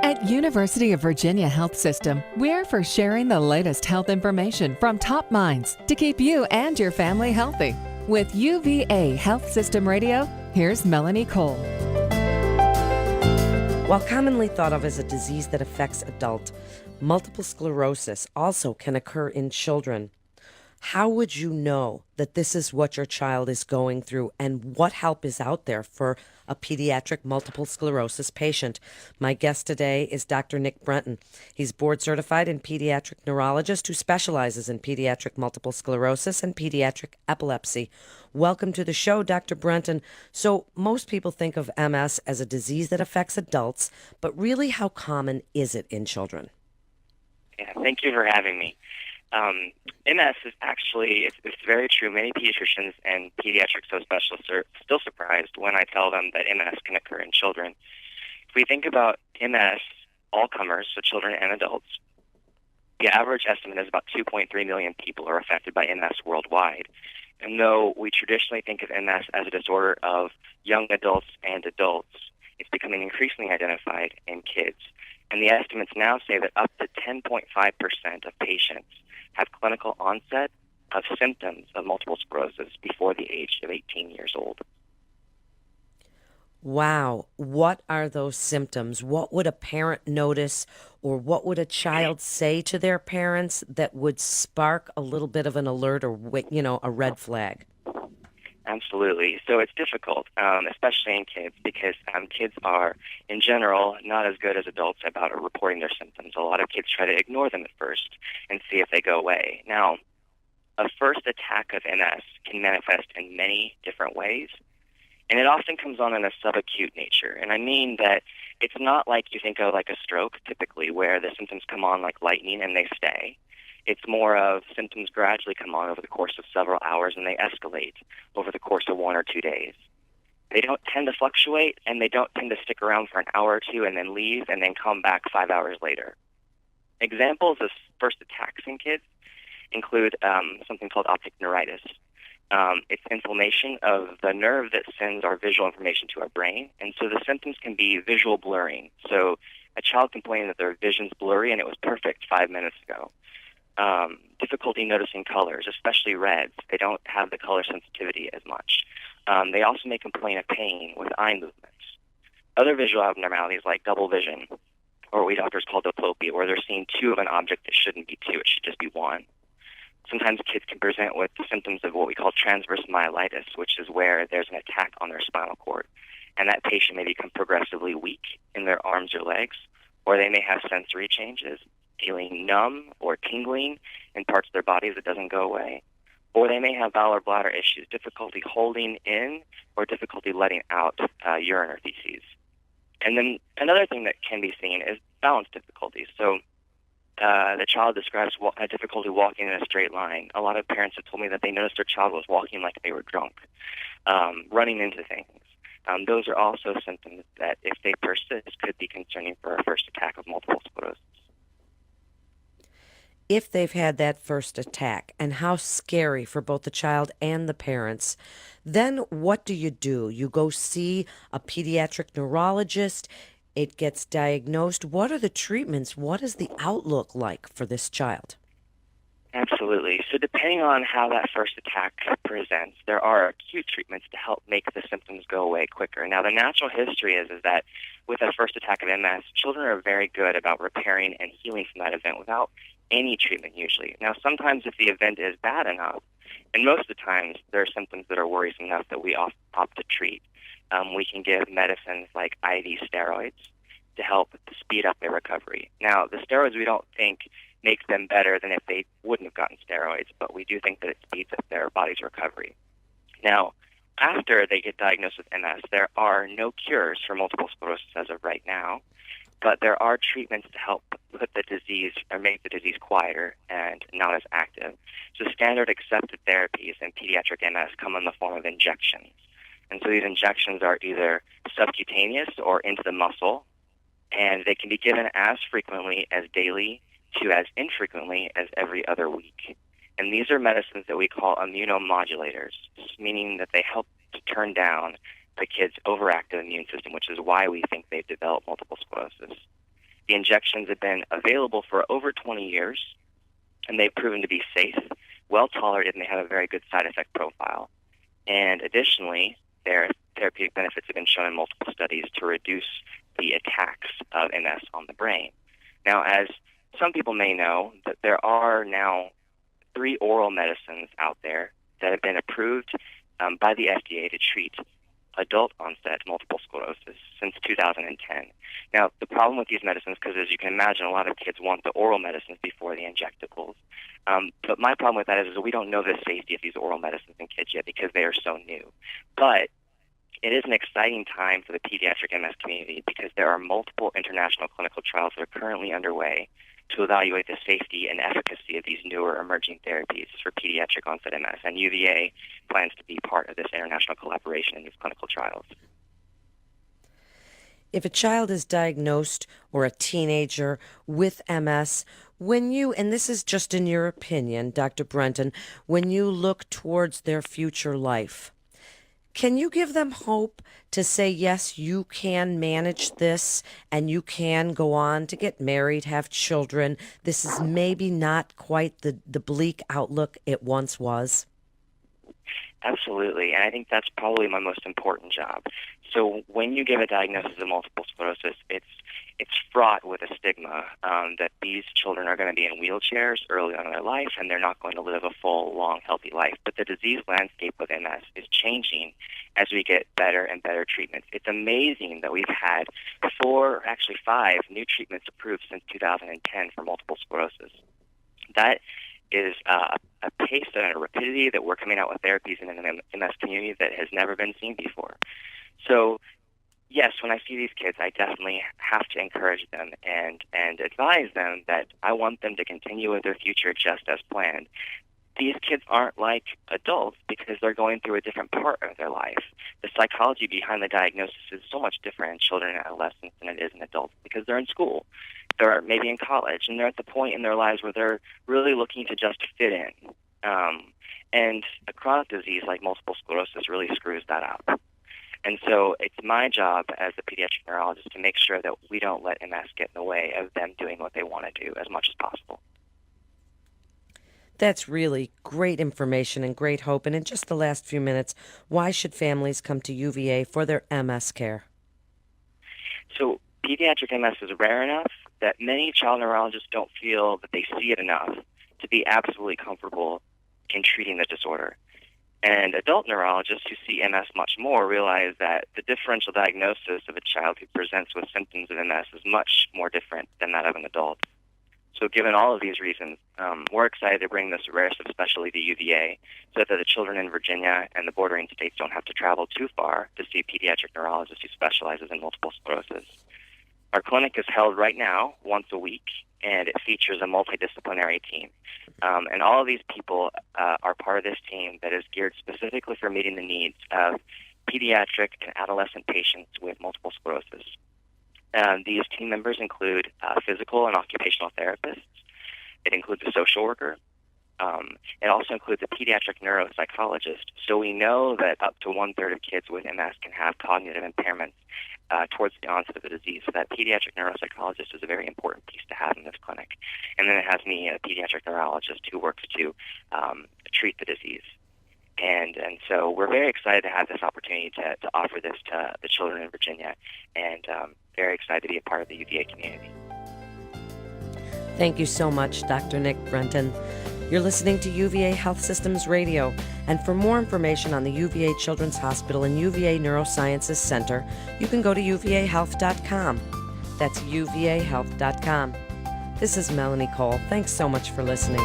At University of Virginia Health System, we're for sharing the latest health information from top minds to keep you and your family healthy. With UVA Health System Radio, here's Melanie Cole. While commonly thought of as a disease that affects adults, multiple sclerosis also can occur in children. How would you know that this is what your child is going through and what help is out there for a pediatric multiple sclerosis patient? My guest today is Dr. Nick Brenton. He's board certified in pediatric neurologist who specializes in pediatric multiple sclerosis and pediatric epilepsy. Welcome to the show, Dr. Brenton. So most people think of MS as a disease that affects adults, but really how common is it in children? Yeah, thank you for having me. MS is actually, it's very true. Many pediatricians and pediatric subspecialists are still surprised when I tell them that MS can occur in children. If we think about MS, all comers, so children and adults, the average estimate is about 2.3 million people are affected by MS worldwide. And though we traditionally think of MS as a disorder of young adults and adults, it's becoming increasingly identified in kids. And the estimates now say that up to 10.5% of patients have clinical onset of symptoms of multiple sclerosis before the age of 18 years old. Wow. What are those symptoms? What would a parent notice, or what would a child say to their parents that would spark a little bit of an alert or, a red flag? Absolutely. So it's difficult, especially in kids, because kids are, in general, not as good as adults about reporting their symptoms. A lot of kids try to ignore them at first and see if they go away. Now, a first attack of MS can manifest in many different ways, and it often comes on in a subacute nature. And I mean that it's not like you think of like a stroke, typically, where the symptoms come on like lightning and they stay. It's more of symptoms gradually come on over the course of several hours, and they escalate over the course of 1 or 2 days. They don't tend to fluctuate, and they don't tend to stick around for an hour or two and then leave and then come back 5 hours later. Examples of first attacks in kids include something called optic neuritis. It's inflammation of the nerve that sends our visual information to our brain, and so the symptoms can be visual blurring. So a child complaining that their vision's blurry and it was perfect 5 minutes ago. Difficulty noticing colors, especially reds. They don't have the color sensitivity as much. They also may complain of pain with eye movements. Other visual abnormalities like double vision, or what we doctors call diplopia, where they're seeing two of an object that shouldn't be two, it should just be one. Sometimes kids can present with symptoms of what we call transverse myelitis, which is where there's an attack on their spinal cord. And that patient may become progressively weak in their arms or legs, or they may have sensory changes, feeling numb or tingling in parts of their bodies that doesn't go away. Or they may have bowel or bladder issues, difficulty holding in or difficulty letting out urine or feces. And then another thing that can be seen is balance difficulties. So the child describes a difficulty walking in a straight line. A lot of parents have told me that they noticed their child was walking like they were drunk, running into things. Those are also symptoms that, if they persist, could be concerning for a first attack of multiple sclerosis. If they've had that first attack, and how scary for both the child and the parents, then what do? You go see a pediatric neurologist, it gets diagnosed. What are the treatments? What is the outlook like for this child? Absolutely. So depending on how that first attack presents, there are acute treatments to help make the symptoms go away quicker. Now, the natural history is that with a first attack of MS, children are very good about repairing and healing from that event without any treatment usually. Now, sometimes if the event is bad enough, and most of the times there are symptoms that are worrisome enough that we opt to treat, we can give medicines like IV steroids to help speed up their recovery. Now, the steroids we don't think make them better than if they wouldn't have gotten steroids, but we do think that it speeds up their body's recovery. Now, after they get diagnosed with MS, there are no cures for multiple sclerosis as of right now, but there are treatments to help put the disease or make the disease quieter and not as active. So standard accepted therapies in pediatric MS come in the form of injections. And so these injections are either subcutaneous or into the muscle, and they can be given as frequently as daily to as infrequently as every other week. And these are medicines that we call immunomodulators, meaning that they help to turn down the kid's overactive immune system, which is why we think they've developed multiple sclerosis. The injections have been available for over 20 years, and they've proven to be safe, well tolerated, and they have a very good side effect profile. And additionally, their therapeutic benefits have been shown in multiple studies to reduce the attacks of MS on the brain. Now, as some people may know, that there are now 3 oral medicines out there that have been approved by the FDA to treat adult-onset multiple sclerosis since 2010. Now, the problem with these medicines, because as you can imagine, a lot of kids want the oral medicines before the injectables. But my problem with that is we don't know the safety of these oral medicines in kids yet because they are so new. But it is an exciting time for the pediatric MS community because there are multiple international clinical trials that are currently underway to evaluate the safety and efficacy of these newer emerging therapies for pediatric onset MS, and UVA plans to be part of this international collaboration in these clinical trials. If a child is diagnosed or a teenager with MS, when you, and this is just in your opinion, Dr. Brenton, when you look towards their future life, can you give them hope to say, yes, you can manage this and you can go on to get married, have children? This is maybe not quite the bleak outlook it once was. Absolutely, and I think that's probably my most important job. So when you give a diagnosis of multiple sclerosis, it's fraught with a stigma that these children are going to be in wheelchairs early on in their life, and they're not going to live a full, long, healthy life. But the disease landscape with MS is changing as we get better and better treatments. It's amazing that we've had 5 new treatments approved since 2010 for multiple sclerosis. That is a pace and a rapidity that we're coming out with therapies in the MS community that has never been seen before. So, yes, when I see these kids, I definitely have to encourage them and advise them that I want them to continue with their future just as planned. These kids aren't like adults because they're going through a different part of their life. The psychology behind the diagnosis is so much different in children and adolescents than it is in adults because they're in school. They're maybe in college, and they're at the point in their lives where they're really looking to just fit in. And a chronic disease like multiple sclerosis really screws that up. And so it's my job as a pediatric neurologist to make sure that we don't let MS get in the way of them doing what they want to do as much as possible. That's really great information and great hope. And in just the last few minutes, why should families come to UVA for their MS care? So pediatric MS is rare enough that many child neurologists don't feel that they see it enough to be absolutely comfortable in treating the disorder. And adult neurologists who see MS much more realize that the differential diagnosis of a child who presents with symptoms of MS is much more different than that of an adult. So given all of these reasons, we're excited to bring this rare subspecialty to UVA so that the children in Virginia and the bordering states don't have to travel too far to see a pediatric neurologist who specializes in multiple sclerosis. Our clinic is held right now once a week, and it features a multidisciplinary team. And all of these people are part of this team that is geared specifically for meeting the needs of pediatric and adolescent patients with multiple sclerosis. These team members include physical and occupational therapists. It includes a social worker. It also includes a pediatric neuropsychologist. So we know that up to 1/3 of kids with MS can have cognitive impairments towards the onset of the disease. So that pediatric neuropsychologist is a very important piece to have in this clinic. And then it has me, a pediatric neurologist who works to treat the disease. And so we're very excited to have this opportunity to offer this to the children in Virginia, and very excited to be a part of the UVA community. Thank you so much, Dr. Nick Brenton. You're listening to UVA Health Systems Radio, and for more information on the UVA Children's Hospital and UVA Neurosciences Center, you can go to uvahealth.com. That's uvahealth.com. This is Melanie Cole. Thanks so much for listening.